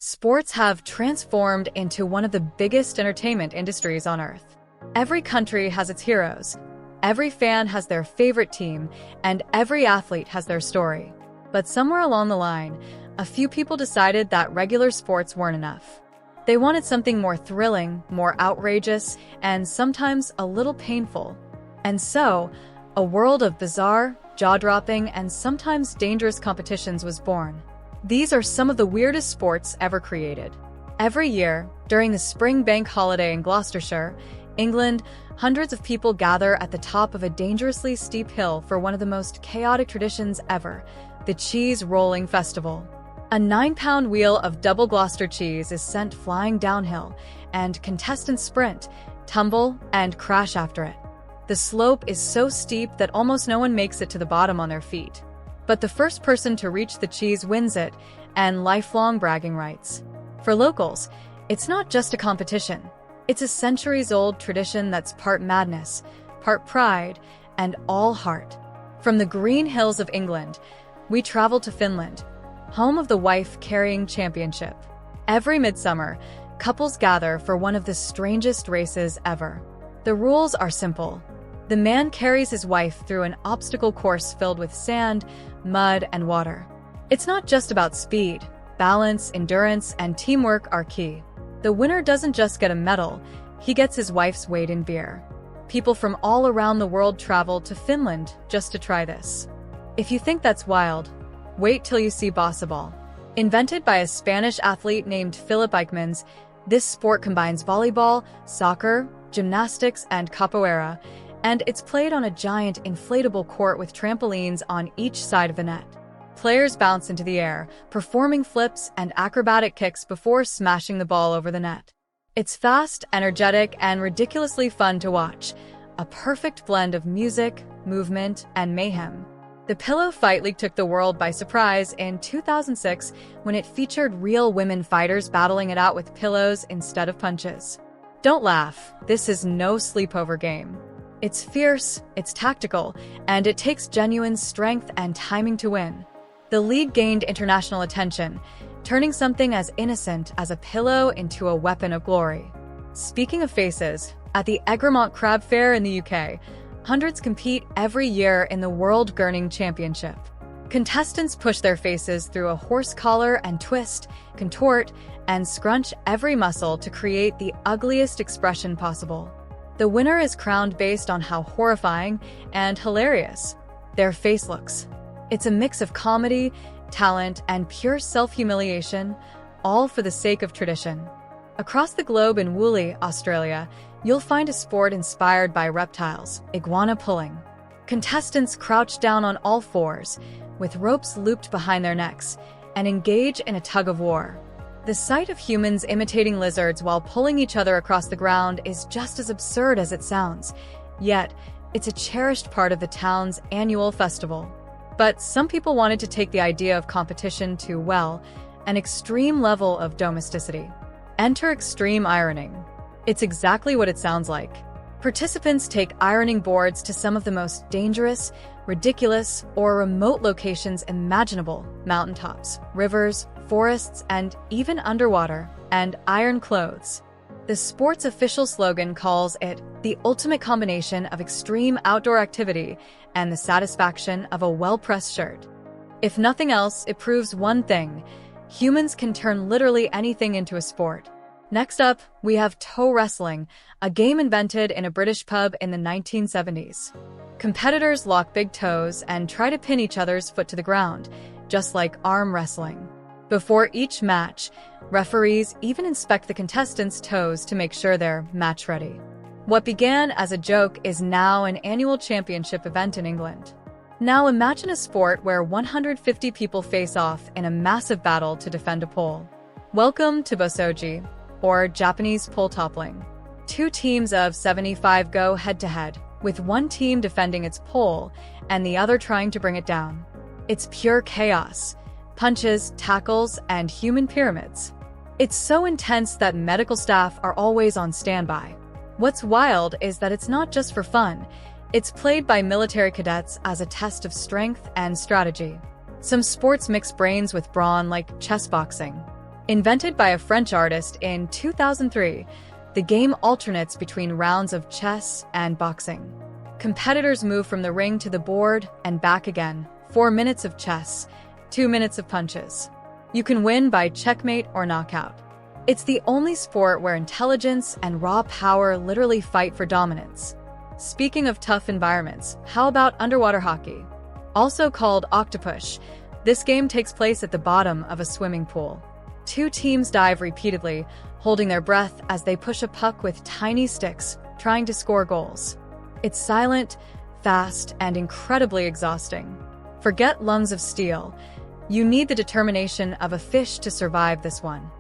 Sports have transformed into one of the biggest entertainment industries on Earth. Every country has its heroes, every fan has their favorite team, and every athlete has their story. But somewhere along the line, a few people decided that regular sports weren't enough. They wanted something more thrilling, more outrageous, and sometimes a little painful. And so, a world of bizarre, jaw-dropping, and sometimes dangerous competitions was born. These are some of the weirdest sports ever created. Every year, during the spring bank holiday in Gloucestershire, England, hundreds of people gather at the top of a dangerously steep hill for one of the most chaotic traditions ever, the Cheese Rolling Festival. A 9-pound wheel of double Gloucester cheese is sent flying downhill, and contestants sprint, tumble, and crash after it. The slope is so steep that almost no one makes it to the bottom on their feet. But the first person to reach the cheese wins it, and lifelong bragging rights. For locals, it's not just a competition. It's a centuries-old tradition that's part madness, part pride, and all heart. From the green hills of England, we travel to Finland, home of the wife-carrying championship. Every midsummer, couples gather for one of the strangest races ever. The rules are simple. The man carries his wife through an obstacle course filled with sand, mud, and water. It's not just about speed. Balance, endurance, and teamwork are key. The winner doesn't just get a medal, he gets his wife's weight in beer. People from all around the world travel to Finland just to try this. If you think that's wild, wait till you see Bossaball. Invented by a Spanish athlete named Philip Eichmanns, this sport combines volleyball, soccer, gymnastics, and capoeira, and it's played on a giant inflatable court with trampolines on each side of the net. Players bounce into the air, performing flips and acrobatic kicks before smashing the ball over the net. It's fast, energetic, and ridiculously fun to watch, a perfect blend of music, movement, and mayhem. The Pillow Fight League took the world by surprise in 2006 when it featured real women fighters battling it out with pillows instead of punches. Don't laugh, this is no sleepover game. It's fierce, it's tactical, and it takes genuine strength and timing to win. The league gained international attention, turning something as innocent as a pillow into a weapon of glory. Speaking of faces, at the Egremont Crab Fair in the UK, hundreds compete every year in the World Gurning Championship. Contestants push their faces through a horse collar and twist, contort, and scrunch every muscle to create the ugliest expression possible. The winner is crowned based on how horrifying and hilarious their face looks. It's a mix of comedy, talent, and pure self-humiliation, all for the sake of tradition. Across the globe in Woolly, Australia, you'll find a sport inspired by reptiles, iguana pulling. Contestants crouch down on all fours, with ropes looped behind their necks, and engage in a tug-of-war. The sight of humans imitating lizards while pulling each other across the ground is just as absurd as it sounds, yet it's a cherished part of the town's annual festival. But some people wanted to take the idea of competition to, well, an extreme level of domesticity. Enter extreme ironing. It's exactly what it sounds like. Participants take ironing boards to some of the most dangerous, ridiculous, or remote locations imaginable: mountaintops, rivers, forests, and even underwater, and iron clothes. The sport's official slogan calls it the ultimate combination of extreme outdoor activity and the satisfaction of a well-pressed shirt. If nothing else, it proves one thing: humans can turn literally anything into a sport. Next up, we have toe wrestling, a game invented in a British pub in the 1970s. Competitors lock big toes and try to pin each other's foot to the ground, just like arm wrestling. Before each match, referees even inspect the contestants' toes to make sure they're match-ready. What began as a joke is now an annual championship event in England. Now imagine a sport where 150 people face off in a massive battle to defend a pole. Welcome to Bossoji, or Japanese pole toppling. Two teams of 75 go head-to-head, with one team defending its pole and the other trying to bring it down. It's pure chaos. Punches, tackles, and human pyramids. It's so intense that medical staff are always on standby. What's wild is that it's not just for fun. It's played by military cadets as a test of strength and strategy. Some sports mix brains with brawn, like chess boxing. Invented by a French artist in 2003, the game alternates between rounds of chess and boxing. Competitors move from the ring to the board and back again. 4 minutes of chess, 2 minutes of punches. You can win by checkmate or knockout. It's the only sport where intelligence and raw power literally fight for dominance. Speaking of tough environments, how about underwater hockey? Also called octopush, this game takes place at the bottom of a swimming pool. 2 teams dive repeatedly, holding their breath as they push a puck with tiny sticks, trying to score goals. It's silent, fast, and incredibly exhausting. Forget lungs of steel. You need the determination of a fish to survive this one.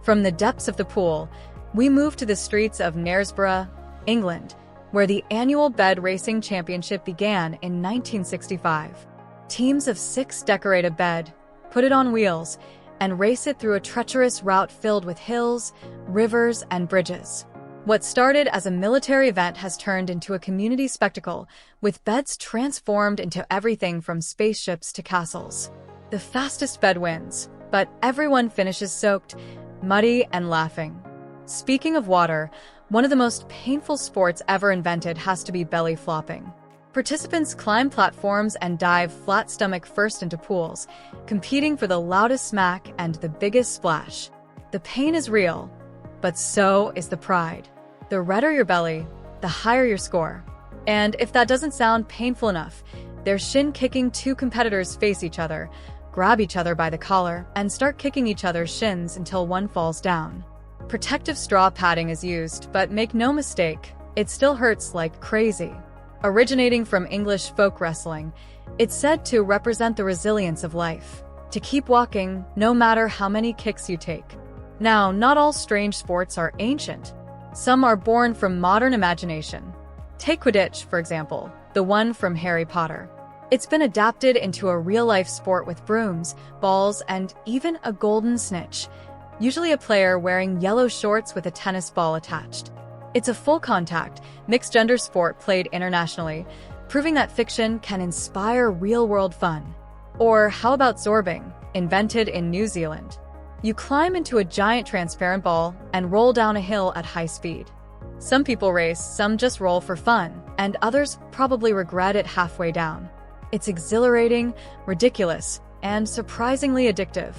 From the depths of the pool, we move to the streets of Knaresborough, England, where the annual bed racing championship began in 1965. Teams of 6 decorate a bed, put it on wheels, and race it through a treacherous route filled with hills, rivers, and bridges. What started as a military event has turned into a community spectacle, with beds transformed into everything from spaceships to castles. The fastest bed wins, but everyone finishes soaked, muddy, and laughing. Speaking of water, one of the most painful sports ever invented has to be belly flopping. Participants climb platforms and dive flat stomach first into pools, competing for the loudest smack and the biggest splash. The pain is real, but so is the pride. The redder your belly, the higher your score. And if that doesn't sound painful enough, there's shin-kicking. 2 competitors face each other, grab each other by the collar, and start kicking each other's shins until one falls down. Protective straw padding is used, but make no mistake, it still hurts like crazy. Originating from English folk wrestling, it's said to represent the resilience of life, to keep walking no matter how many kicks you take. Now, not all strange sports are ancient. Some are born from modern imagination. Take Quidditch, for example, the one from Harry Potter. It's been adapted into a real-life sport with brooms, balls, and even a golden snitch, usually a player wearing yellow shorts with a tennis ball attached. It's a full-contact, mixed-gender sport played internationally, proving that fiction can inspire real-world fun. Or how about zorbing, invented in New Zealand? You climb into a giant transparent ball and roll down a hill at high speed. Some people race, some just roll for fun, and others probably regret it halfway down. It's exhilarating, ridiculous, and surprisingly addictive.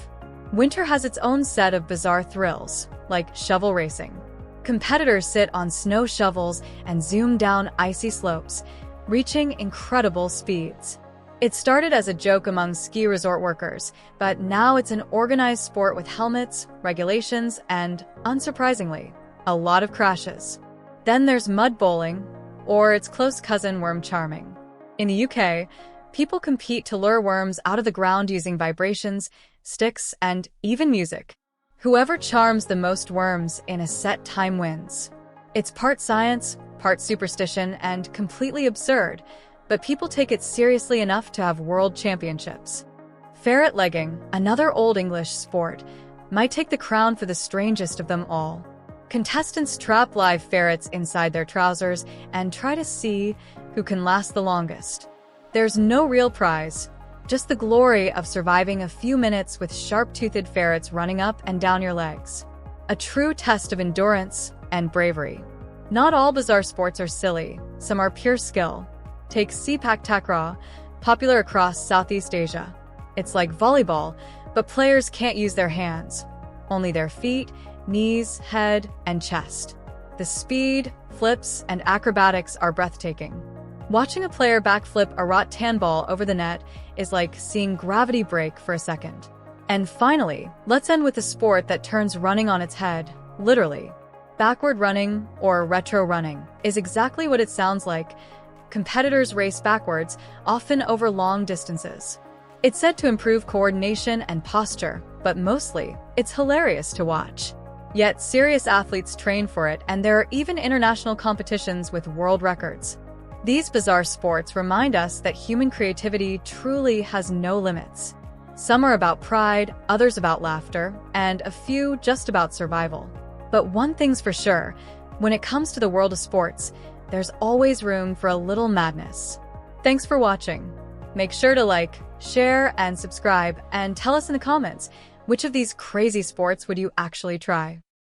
Winter has its own set of bizarre thrills, like shovel racing. Competitors sit on snow shovels and zoom down icy slopes, reaching incredible speeds. It started as a joke among ski resort workers, but now it's an organized sport with helmets, regulations, and, unsurprisingly, a lot of crashes. Then there's mud bowling, or its close cousin worm charming. In the UK, people compete to lure worms out of the ground using vibrations, sticks, and even music. Whoever charms the most worms in a set time wins. It's part science, part superstition, and completely absurd, but people take it seriously enough to have world championships. Ferret legging, another Old English sport, might take the crown for the strangest of them all. Contestants trap live ferrets inside their trousers and try to see who can last the longest. There's no real prize, just the glory of surviving a few minutes with sharp-toothed ferrets running up and down your legs. A true test of endurance and bravery. Not all bizarre sports are silly, some are pure skill. Take Sepak Takraw, popular across Southeast Asia. It's like volleyball, but players can't use their hands, only their feet, knees, head, and chest. The speed, flips, and acrobatics are breathtaking. Watching a player backflip a rattan ball over the net is like seeing gravity break for a second. And finally, let's end with a sport that turns running on its head, literally. Backward running, or retro running, is exactly what it sounds like. Competitors race backwards, often over long distances. It's said to improve coordination and posture, but mostly, it's hilarious to watch. Yet serious athletes train for it, and there are even international competitions with world records. These bizarre sports remind us that human creativity truly has no limits. Some are about pride, others about laughter, and a few just about survival. But one thing's for sure, when it comes to the world of sports, there's always room for a little madness. Thanks for watching. Make sure to like, share, and subscribe, and tell us in the comments, Which of these crazy sports would you actually try?